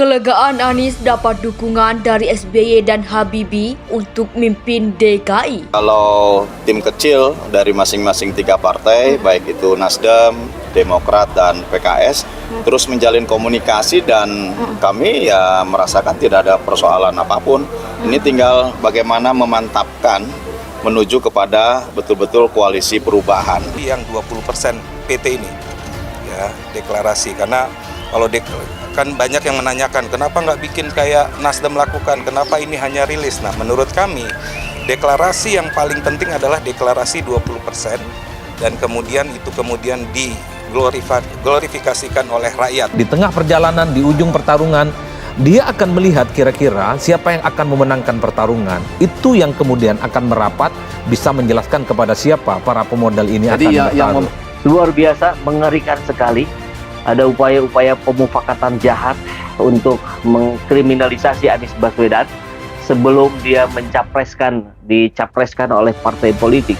Kelegaan Anies dapat dukungan dari SBY dan Habibie untuk mimpin DKI. Kalau tim kecil dari masing-masing tiga partai, baik itu Nasdem, Demokrat, dan PKS, terus menjalin komunikasi dan kami ya merasakan tidak ada persoalan apapun. Ini tinggal bagaimana memantapkan menuju kepada betul-betul koalisi perubahan. Yang 20% PT ini, ya deklarasi, karena kalau kan banyak yang menanyakan kenapa nggak bikin kayak Nasdem lakukan, kenapa ini hanya rilis. Nah, menurut kami deklarasi yang paling penting adalah deklarasi 20% dan kemudian itu kemudian diglorifikasikan oleh rakyat. Di tengah perjalanan, di ujung pertarungan, dia akan melihat kira-kira siapa yang akan memenangkan pertarungan. Itu yang kemudian akan merapat, bisa menjelaskan kepada siapa para pemodal ini jadi akan bertarung. Luar biasa, mengerikan sekali. Ada upaya-upaya pemufakatan jahat untuk mengkriminalisasi Anies Baswedan sebelum dia dicapreskan oleh partai politik.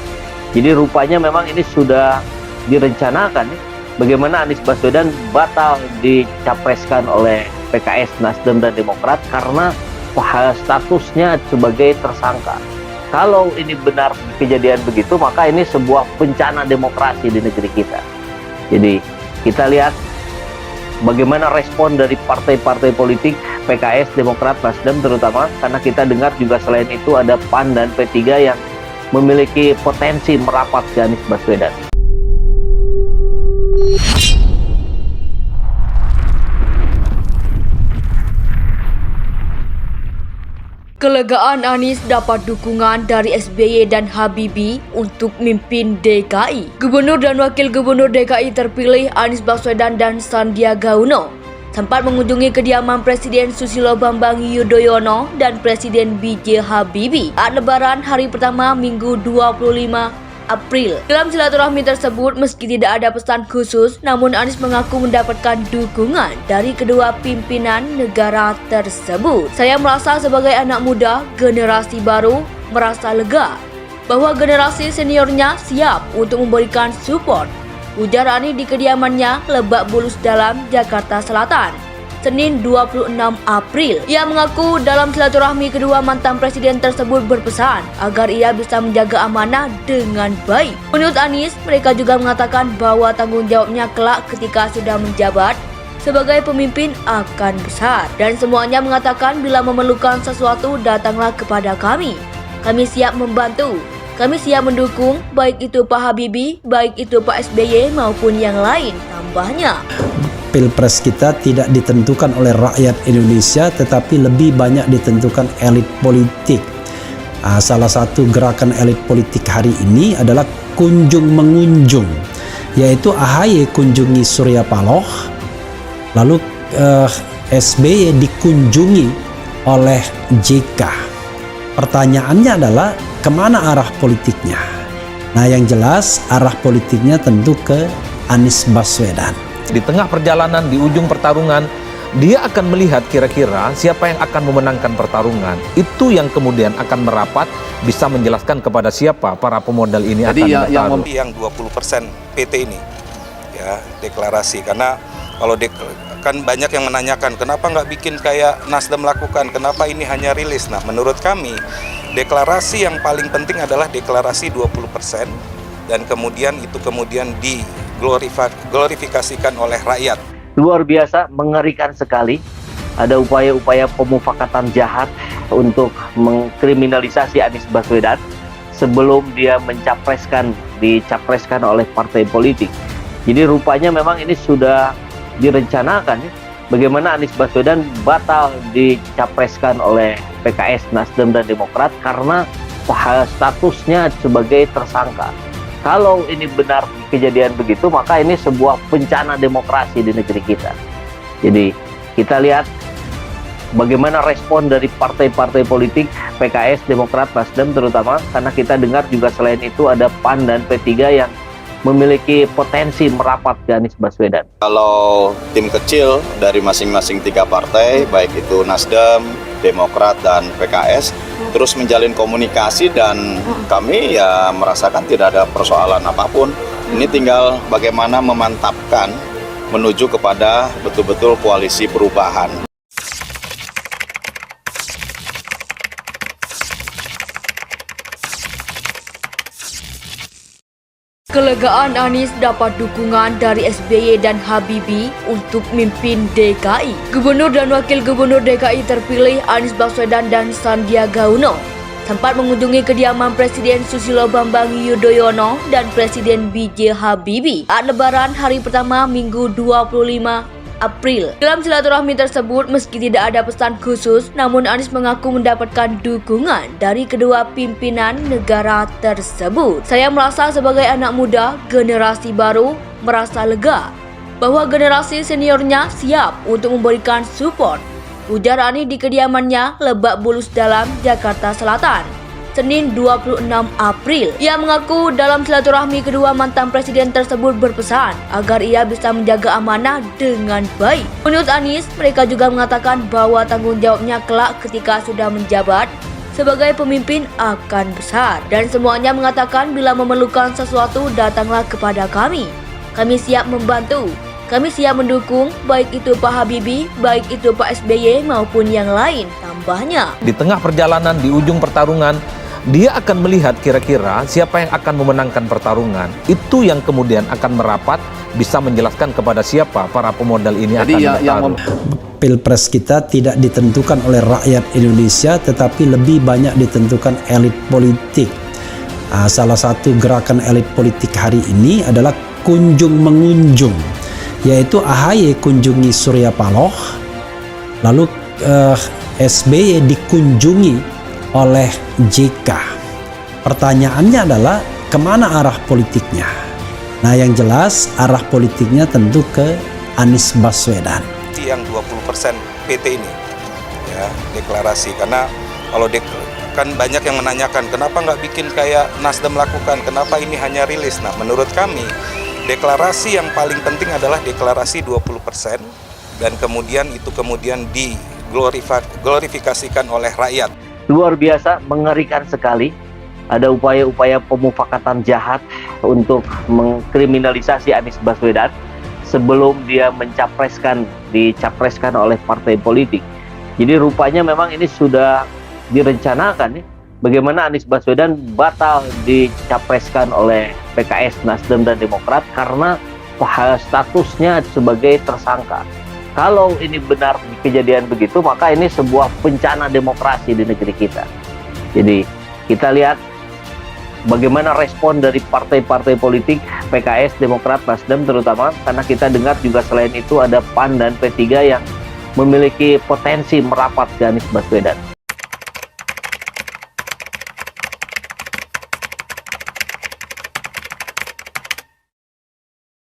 Jadi rupanya memang ini sudah direncanakan ya, bagaimana Anies Baswedan batal dicapreskan oleh PKS, Nasdem, dan Demokrat karena statusnya sebagai tersangka. Kalau ini benar kejadian begitu, maka ini sebuah bencana demokrasi di negeri kita. Jadi kita lihat bagaimana respon dari partai-partai politik, PKS, Demokrat, Nasdem terutama, karena kita dengar juga selain itu ada PAN dan P3 yang memiliki potensi merapat ke Anies Baswedan. Kelegaan Anies dapat dukungan dari SBY dan Habibie untuk mimpin DKI. Gubernur dan Wakil Gubernur DKI terpilih Anies Baswedan dan Sandiaga Uno sempat mengunjungi kediaman Presiden Susilo Bambang Yudhoyono dan Presiden B.J. Habibie saat Lebaran hari pertama Minggu 25 April. Dalam silaturahmi tersebut, meski tidak ada pesan khusus, namun Anies mengaku mendapatkan dukungan dari kedua pimpinan negara tersebut. Saya merasa sebagai anak muda, generasi baru, merasa lega bahwa generasi seniornya siap untuk memberikan support, ujar Anies di kediamannya Lebak Bulus Dalam, Jakarta Selatan, Senin 26 April. Ia mengaku dalam silaturahmi kedua mantan presiden tersebut berpesan agar ia bisa menjaga amanah dengan baik. Menurut Anies, mereka juga mengatakan bahwa tanggung jawabnya kelak ketika sudah menjabat sebagai pemimpin akan besar. Dan semuanya mengatakan bila memerlukan sesuatu datanglah kepada kami. Kami siap membantu. Kami siap mendukung, baik itu Pak Habibie, baik itu Pak SBY maupun yang lain, tambahnya. Pilpres kita tidak ditentukan oleh rakyat Indonesia, tetapi lebih banyak ditentukan elit politik. Salah satu gerakan elit politik hari ini adalah kunjung mengunjung, yaitu AHY kunjungi Surya Paloh, lalu SBY dikunjungi oleh JK. Pertanyaannya adalah kemana arah politiknya? Nah, yang jelas arah politiknya tentu ke Anies Baswedan. Di tengah perjalanan, di ujung pertarungan, dia akan melihat kira-kira siapa yang akan memenangkan pertarungan. Itu yang kemudian akan merapat, bisa menjelaskan kepada siapa para pemodal ini jadi akan bertarung. Yang 20% PT ini, ya deklarasi, karena kalau kan banyak yang menanyakan kenapa nggak bikin kayak Nasdem lakukan, kenapa ini hanya rilis. Nah, menurut kami deklarasi yang paling penting adalah deklarasi 20% dan kemudian itu kemudian diglorifikasikan oleh rakyat. Luar biasa, mengerikan sekali. Ada upaya-upaya pemufakatan jahat untuk mengkriminalisasi Anies Baswedan sebelum dia dicapreskan oleh partai politik. Jadi rupanya memang ini sudah direncanakan ya, bagaimana Anies Baswedan batal dicapreskan oleh PKS, Nasdem, dan Demokrat karena statusnya sebagai tersangka. Kalau ini benar kejadian begitu, maka ini sebuah bencana demokrasi di negeri kita. Jadi kita lihat bagaimana respon dari partai-partai politik, PKS, Demokrat, Nasdem terutama, karena kita dengar juga selain itu ada PAN dan P3 yang memiliki potensi merapat ke Anies Baswedan. Kalau tim kecil dari masing-masing tiga partai, baik itu Nasdem, Demokrat, dan PKS, terus menjalin komunikasi dan kami ya merasakan tidak ada persoalan apapun. Ini tinggal bagaimana memantapkan menuju kepada betul-betul koalisi perubahan. Kelegaan Anies dapat dukungan dari SBY dan Habibie untuk mimpin DKI. Gubernur dan Wakil Gubernur DKI terpilih Anies Baswedan dan Sandiaga Uno sempat mengunjungi kediaman Presiden Susilo Bambang Yudhoyono dan Presiden B.J. Habibie saat Lebaran hari pertama Minggu 25 April. Dalam silaturahmi tersebut, meski tidak ada pesan khusus, namun Anies mengaku mendapatkan dukungan dari kedua pimpinan negara tersebut. Saya merasa sebagai anak muda, generasi baru, merasa lega bahwa generasi seniornya siap untuk memberikan support, ujar Anies di kediamannya Lebak Bulus Dalam, Jakarta Selatan, Senin 26 April. Ia mengaku dalam silaturahmi kedua mantan presiden tersebut berpesan agar ia bisa menjaga amanah dengan baik. Menurut Anies, mereka juga mengatakan bahwa tanggung jawabnya kelak ketika sudah menjabat sebagai pemimpin akan besar. Dan semuanya mengatakan bila memerlukan sesuatu datanglah kepada kami. Kami siap membantu. Kami siap mendukung, baik itu Pak Habibie, baik itu Pak SBY maupun yang lain, tambahnya. Di tengah perjalanan di ujung pertarungan, dia akan melihat kira-kira siapa yang akan memenangkan pertarungan. Itu yang kemudian akan merapat, bisa menjelaskan kepada siapa para pemodal ini akan bertarung. Pilpres kita tidak ditentukan oleh rakyat Indonesia, tetapi lebih banyak ditentukan elit politik. Salah satu gerakan elit politik hari ini adalah kunjung mengunjung, yaitu AHY kunjungi Surya Paloh, lalu SBY dikunjungi oleh JK. Pertanyaannya adalah kemana arah politiknya? Nah, yang jelas arah politiknya tentu ke Anies Baswedan. Yang 20% PT ini, ya, deklarasi. Karena kalau kan banyak yang menanyakan kenapa nggak bikin kayak Nasdem lakukan, kenapa ini hanya rilis. Nah, menurut kami deklarasi yang paling penting adalah deklarasi 20% dan kemudian itu kemudian diglorifikasikan oleh rakyat. Luar biasa, mengerikan sekali. Ada upaya-upaya pemufakatan jahat untuk mengkriminalisasi Anies Baswedan sebelum dia dicapreskan oleh partai politik. Jadi rupanya memang ini sudah direncanakan ya, bagaimana Anies Baswedan batal dicapreskan oleh PKS, Nasdem, dan Demokrat karena statusnya sebagai tersangka. Kalau ini benar kejadian begitu, maka ini sebuah bencana demokrasi di negeri kita. Jadi kita lihat bagaimana respon dari partai-partai politik, PKS, Demokrat, Nasdem terutama, karena kita dengar juga selain itu ada PAN dan P3 yang memiliki potensi merapat ke Anies Baswedan.